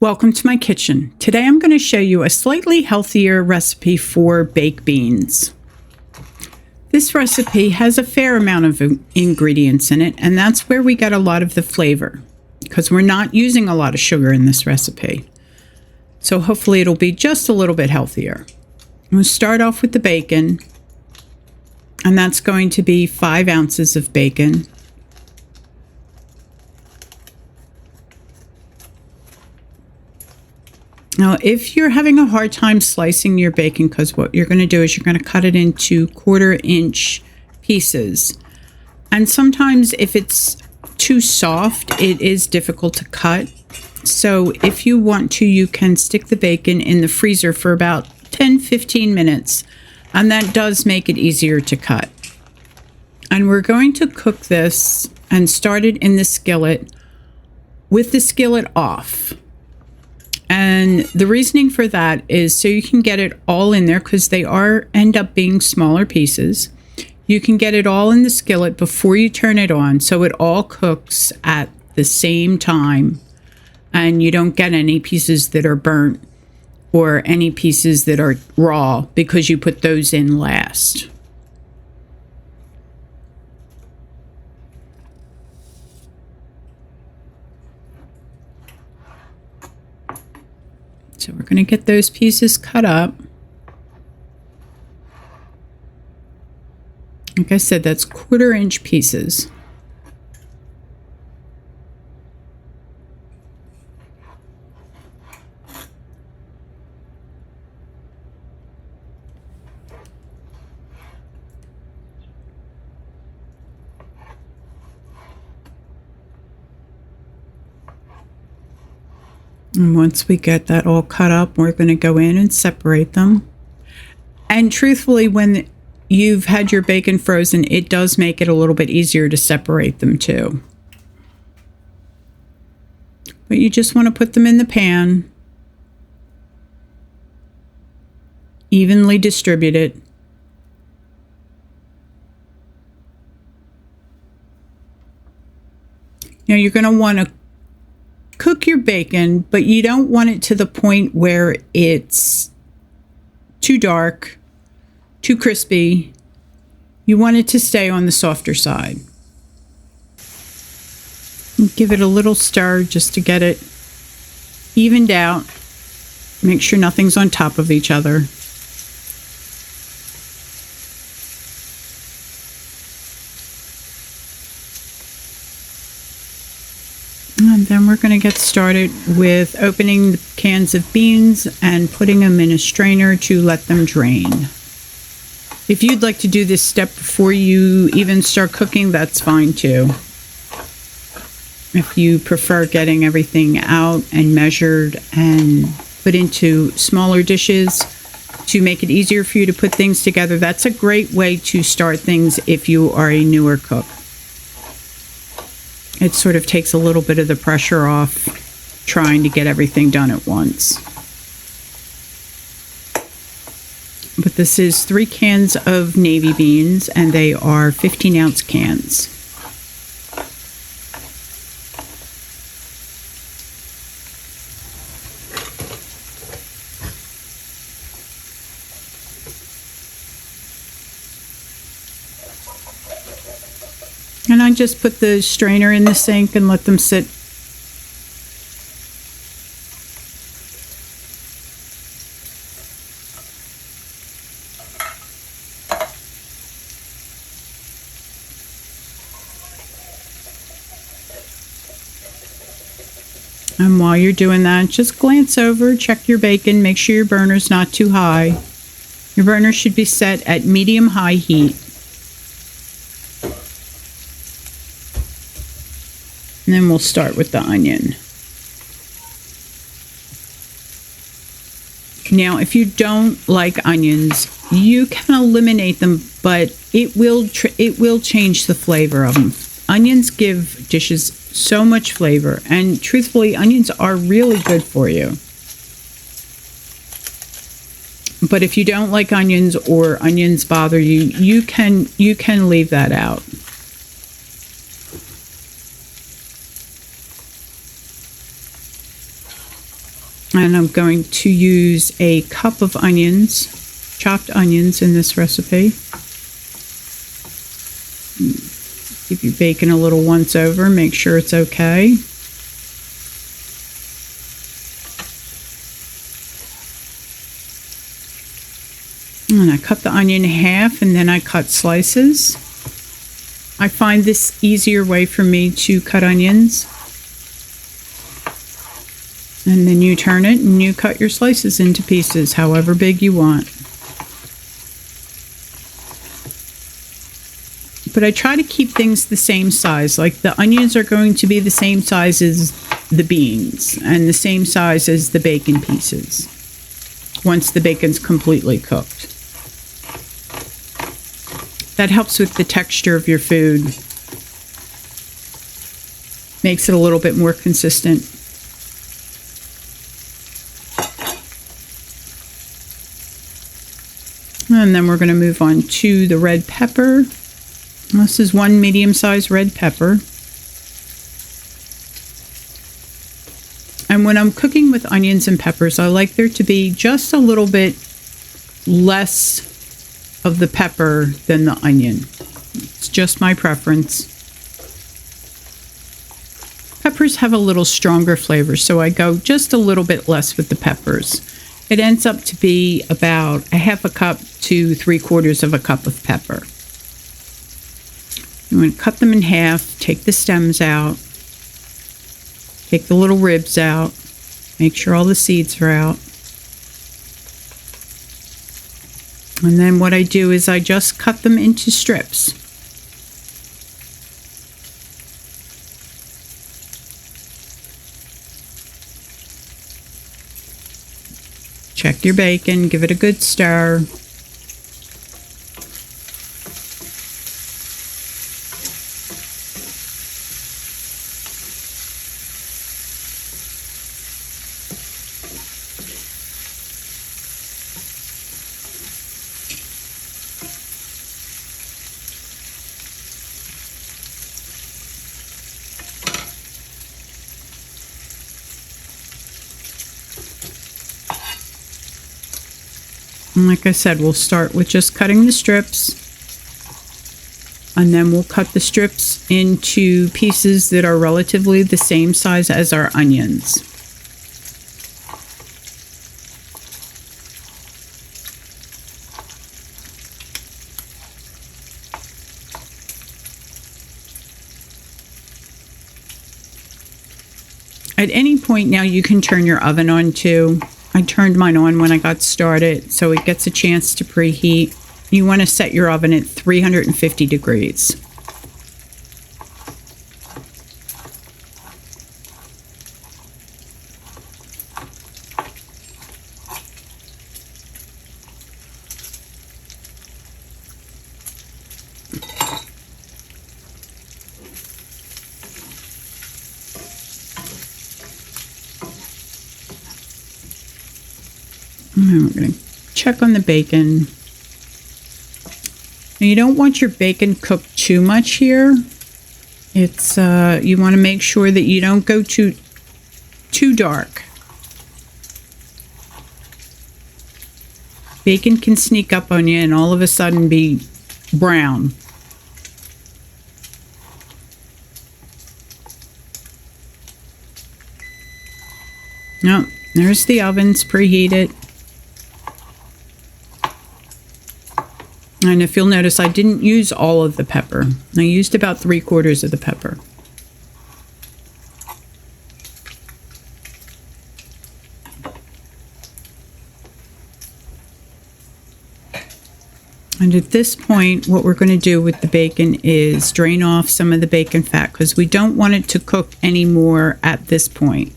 Welcome to my kitchen. Today I'm going to show you a slightly healthier recipe for baked beans. This recipe has a fair amount of ingredients in it, and that's where we get a lot of the flavor, because we're not using a lot of sugar in this recipe. So hopefully it'll be just a little bit healthier. I'm going to start off with the bacon, and that's going to be 5 ounces of bacon. Now, if you're having a hard time slicing your bacon, because what you're going to do is you're going to cut it into 1/4 inch pieces. And sometimes if it's too soft, it is difficult to cut. So if you want to, you can stick the bacon in the freezer for about 10-15 minutes. And that does make it easier to cut. And we're going to cook this and start it in the skillet with the skillet off. And the reasoning for that is so you can get it all in there, because they end up being smaller pieces. You can get it all in the skillet before you turn it on, so it all cooks at the same time, and you don't get any pieces that are burnt or any pieces that are raw because you put those in last. So we're going to get those pieces cut up. Like I said, that's 1/4 inch pieces. And once we get that all cut up, we're going to go in and separate them. And truthfully, when you've had your bacon frozen, it does make it a little bit easier to separate them too. But you just want to put them in the pan, evenly distribute it. Now you're going to want to cook your bacon, but you don't want it to the point where it's too dark, too crispy. You want it to stay on the softer side. Give it a little stir just to get it evened out. Make sure nothing's on top of each other. And then we're going to get started with opening the cans of beans and putting them in a strainer to let them drain. If you'd like to do this step before you even start cooking, that's fine too. If you prefer getting everything out and measured and put into smaller dishes to make it easier for you to put things together, that's a great way to start things if you are a newer cook. It sort of takes a little bit of the pressure off trying to get everything done at once. But this is 3 cans of navy beans, and they are 15-ounce cans. And I just put the strainer in the sink and let them sit. And while you're doing that, just glance over, check your bacon, make sure your burner's not too high. Your burner should be set at medium-high heat. And then we'll start with the onion. Now, if you don't like onions, you can eliminate them, but it will change the flavor of them. Onions give dishes so much flavor, and truthfully, onions are really good for you. But if you don't like onions or onions bother you, you can leave that out. And I'm going to use a cup of onions, chopped onions in this recipe. Give your bacon a little once over, make sure it's okay. And I cut the onion in half and then I cut slices. I find this easier way for me to cut onions. And then you turn it and you cut your slices into pieces, however big you want. But I try to keep things the same size. Like the onions are going to be the same size as the beans and the same size as the bacon pieces once the bacon's completely cooked. That helps with the texture of your food. Makes it a little bit more consistent. And then we're going to move on to the red pepper. This is one medium-sized red pepper. And when I'm cooking with onions and peppers, I like there to be just a little bit less of the pepper than the onion. It's just my preference. Peppers have a little stronger flavor, so I go just a little bit less with the peppers. It ends up to be about a half a cup to 3/4 of a cup of pepper. I'm going to cut them in half, take the stems out, take the little ribs out, make sure all the seeds are out. And then what I do is I just cut them into strips. Check your bacon, give it a good stir. And like I said, we'll start with just cutting the strips, and then we'll cut the strips into pieces that are relatively the same size as our onions. At any point now, you can turn your oven on too. I turned mine on when I got started, so it gets a chance to preheat. You want to set your oven at 350 degrees. And we're going to check on the bacon. Now, you don't want your bacon cooked too much here. It's you want to make sure that you don't go too dark. Bacon can sneak up on you and all of a sudden be brown. No, there's the ovens preheated. And if you'll notice, I didn't use all of the pepper. I used about 3/4 of the pepper. And at this point, what we're going to do with the bacon is drain off some of the bacon fat because we don't want it to cook anymore at this point.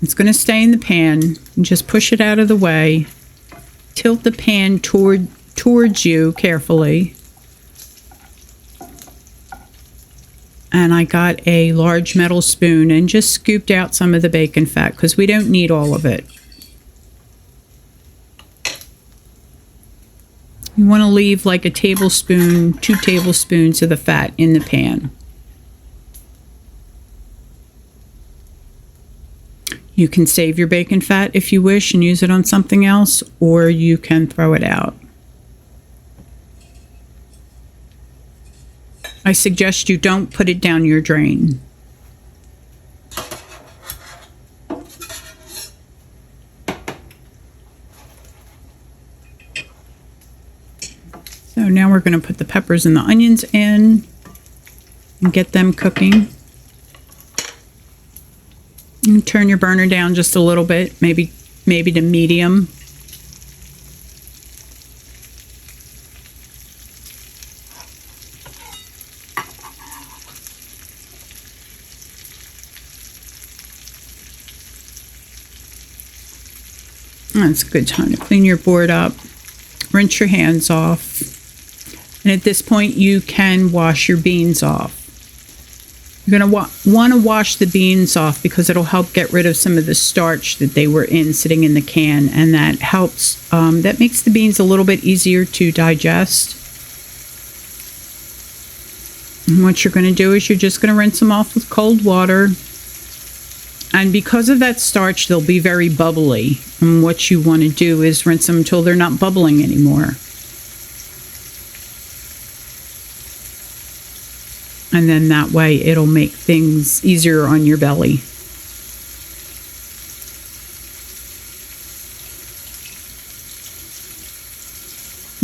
It's going to stay in the pan. And just push it out of the way. Tilt the pan towards you carefully. And I got a large metal spoon and just scooped out some of the bacon fat because we don't need all of it. You want to leave like a tablespoon, 2 tablespoons of the fat in the pan. You can save your bacon fat if you wish and use it on something else, or you can throw it out. I suggest you don't put it down your drain. So now we're going to put the peppers and the onions in and get them cooking. And turn your burner down just a little bit, maybe to medium. That's a good time to clean your board up. Rinse your hands off. And at this point, you can wash your beans off. You're going to want to wash the beans off because it'll help get rid of some of the starch that they were in sitting in the can. And that helps, that makes the beans a little bit easier to digest. And what you're going to do is you're just going to rinse them off with cold water. And because of that starch, they'll be very bubbly. And what you want to do is rinse them until they're not bubbling anymore. And then that way it'll make things easier on your belly.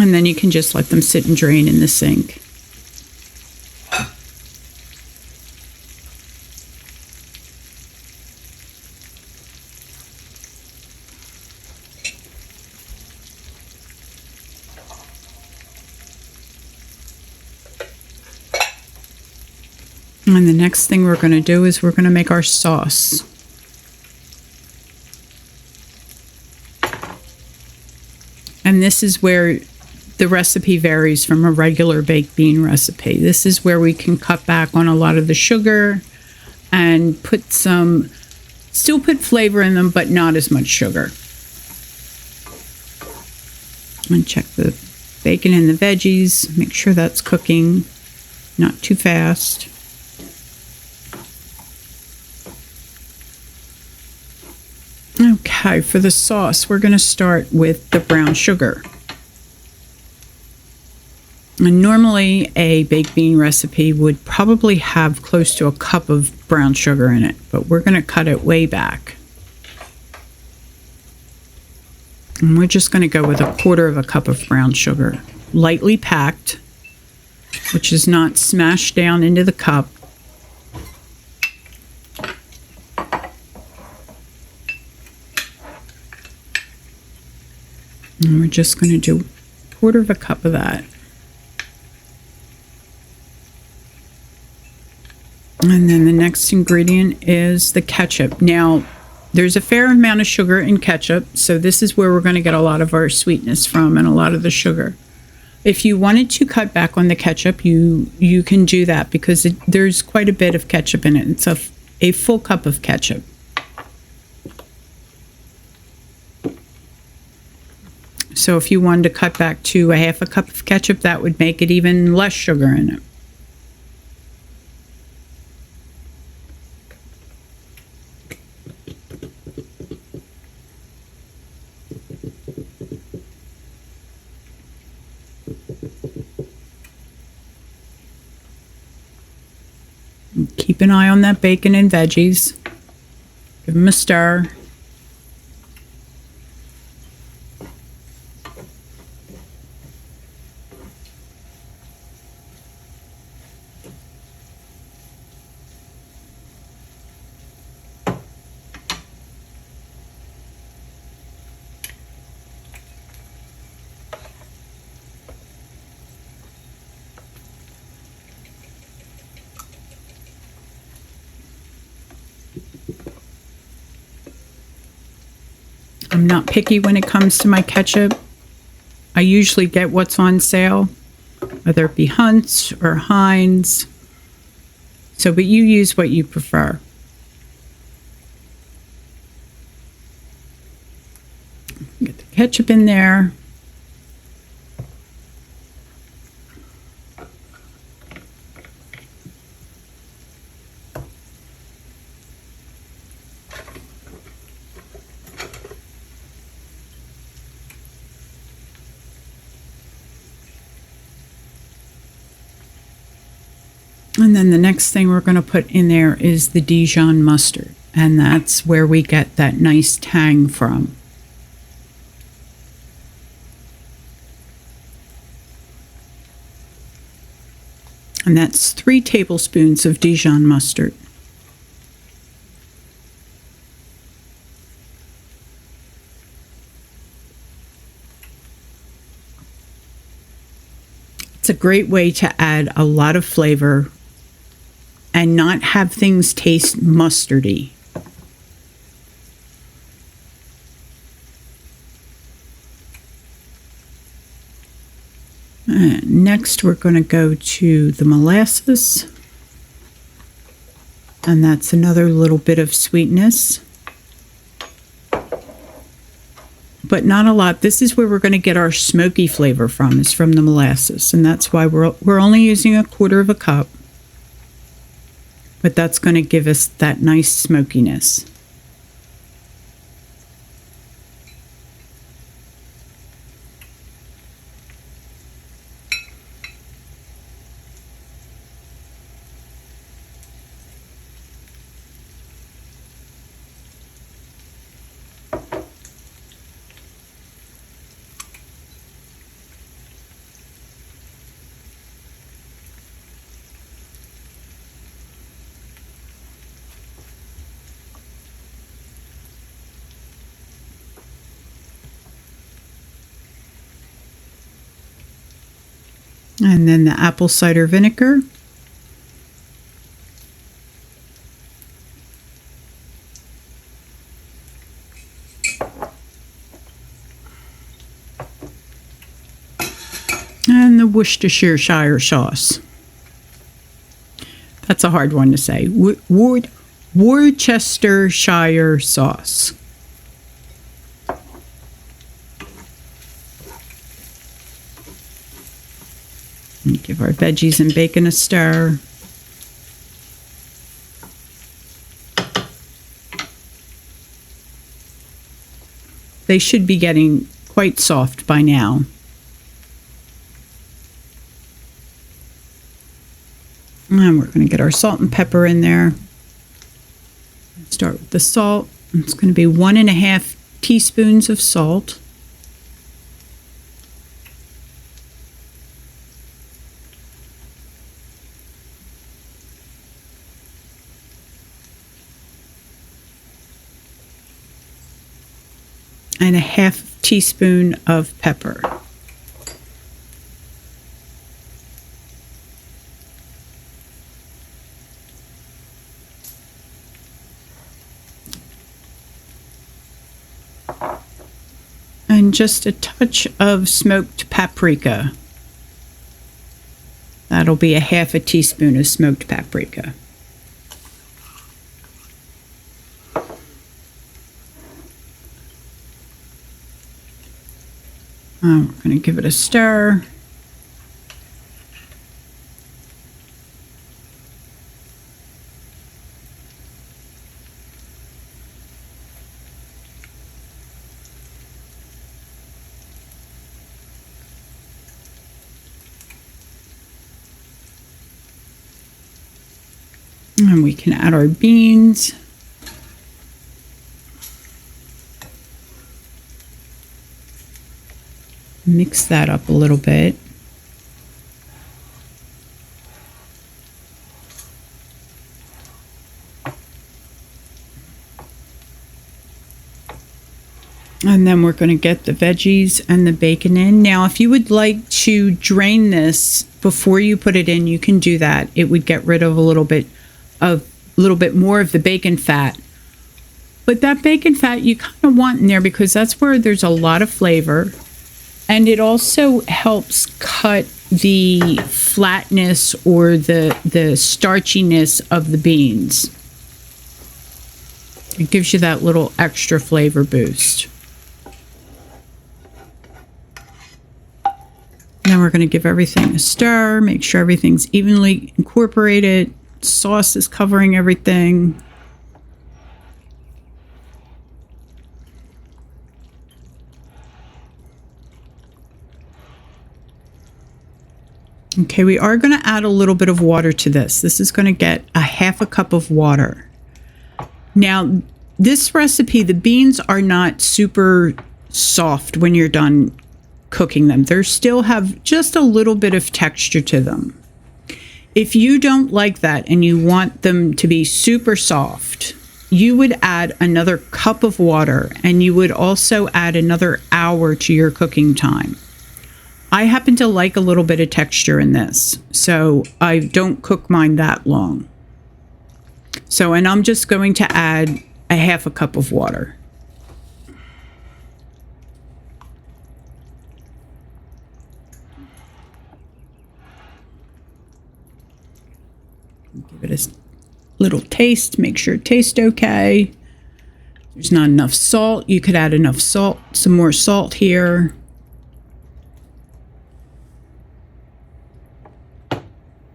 And then you can just let them sit and drain in the sink. And the next thing we're going to do is we're going to make our sauce. And this is where the recipe varies from a regular baked bean recipe. This is where we can cut back on a lot of the sugar and still put flavor in them, but not as much sugar. And check the bacon and the veggies. Make sure that's cooking, not too fast. Okay, for the sauce, we're going to start with the brown sugar. And normally, a baked bean recipe would probably have close to a cup of brown sugar in it, but we're going to cut it way back. And we're just going to go with 1/4 cup of brown sugar, lightly packed, which is not smashed down into the cup. And we're just going to do 1/4 cup of that. And then the next ingredient is the ketchup. Now, there's a fair amount of sugar in ketchup, so this is where we're going to get a lot of our sweetness from and a lot of the sugar. If you wanted to cut back on the ketchup, you can do that because there's quite a bit of ketchup in it. It's a full cup of ketchup. So if you wanted to cut back to 1/2 cup of ketchup, that would make it even less sugar in it. Keep an eye on that bacon and veggies. Give them a stir. I'm not picky when it comes to my ketchup. I usually get what's on sale, whether it be Hunt's or Heinz. So, but you use what you prefer. Get the ketchup in there. And then the next thing we're going to put in there is the Dijon mustard. And that's where we get that nice tang from. And that's 3 tablespoons of Dijon mustard. It's a great way to add a lot of flavor and not have things taste mustardy. Next, we're going to go to the molasses. And that's another little bit of sweetness. But not a lot. This is where we're going to get our smoky flavor from, is from the molasses. And that's why we're only using 1/4 cup. But that's going to give us that nice smokiness. And then the apple cider vinegar. And the Worcestershire sauce. That's a hard one to say. Worcestershire sauce. And give our veggies and bacon a stir. They should be getting quite soft by now. And we're going to get our salt and pepper in there. Start with the salt. It's going to be 1½ teaspoons of salt. And 1/2 teaspoon of pepper. And just a touch of smoked paprika. That'll be 1/2 teaspoon of smoked paprika. We're going to give it a stir. And we can add our beans. Mix that up a little bit. And then we're going to get the veggies and the bacon in. Now, if you would like to drain this before you put it in, you can do that. It would get rid of a little bit more of the bacon fat. But that bacon fat you kind of want in there because that's where there's a lot of flavor. And it also helps cut the flatness or the starchiness of the beans. It gives you that little extra flavor boost. Now we're going to give everything a stir, make sure everything's evenly incorporated. Sauce is covering everything. Okay, we are going to add a little bit of water to this. This is going to get a half a cup of water. Now, this recipe, the beans are not super soft when you're done cooking them. They still have just a little bit of texture to them. If you don't like that and you want them to be super soft, you would add another cup of water, and you would also add another hour to your cooking time. I happen to like a little bit of texture in this, so I don't cook mine that long. So, and I'm just going to add a half a cup of water. Give it a little taste, make sure it tastes okay. If there's not enough salt, you could add enough salt, some more salt here.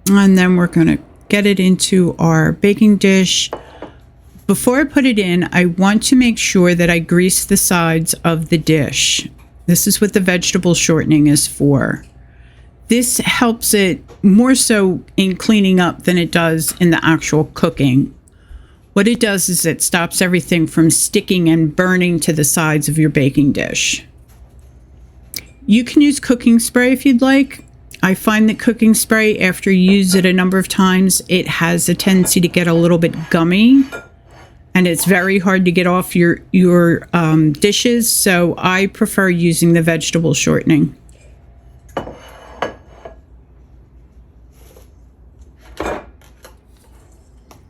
And then we're going to get it into our baking dish. Before I put it in, I want to make sure that I grease the sides of the dish. This is what the vegetable shortening is for. This helps it more so in cleaning up than it does in the actual cooking. What it does is it stops everything from sticking and burning to the sides of your baking dish. You can use cooking spray if you'd like. I find that cooking spray, after you use it a number of times, it has a tendency to get a little bit gummy, and it's very hard to get off your dishes, so I prefer using the vegetable shortening.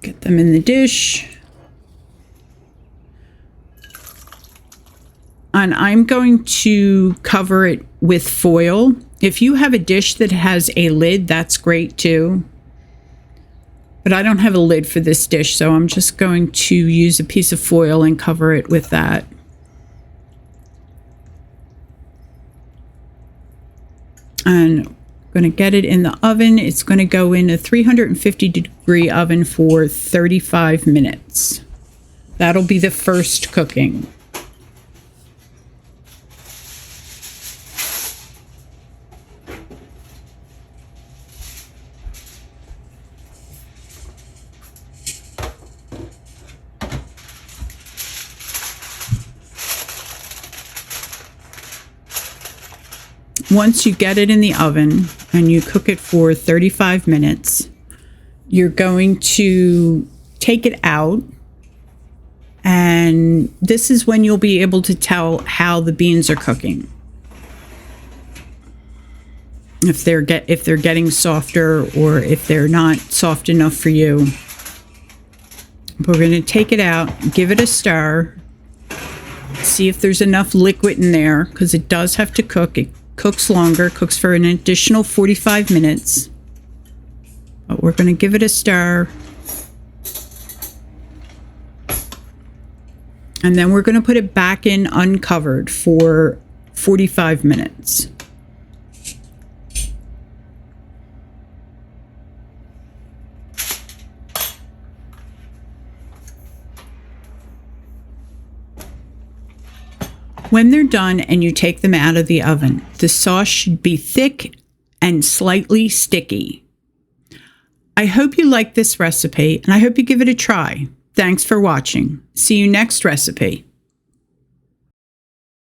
Get them in the dish. And I'm going to cover it with foil. If you have a dish that has a lid, that's great too. But I don't have a lid for this dish, so I'm just going to use a piece of foil and cover it with that. And I'm going to get it in the oven. It's going to go in a 350-degree oven for 35 minutes. That'll be the first cooking. Once you get it in the oven and you cook it for 35 minutes, you're going to take it out. And this is when you'll be able to tell how the beans are cooking. If they're getting softer or if they're not soft enough for you. But we're going to take it out, give it a stir, see if there's enough liquid in there, because it does have to cook. It cooks longer, cooks for an additional 45 minutes. But we're going to give it a stir. And then we're going to put it back in uncovered for 45 minutes. When they're done and you take them out of the oven, the sauce should be thick and slightly sticky. I hope you like this recipe, and I hope you give it a try. Thanks for watching. See you next recipe.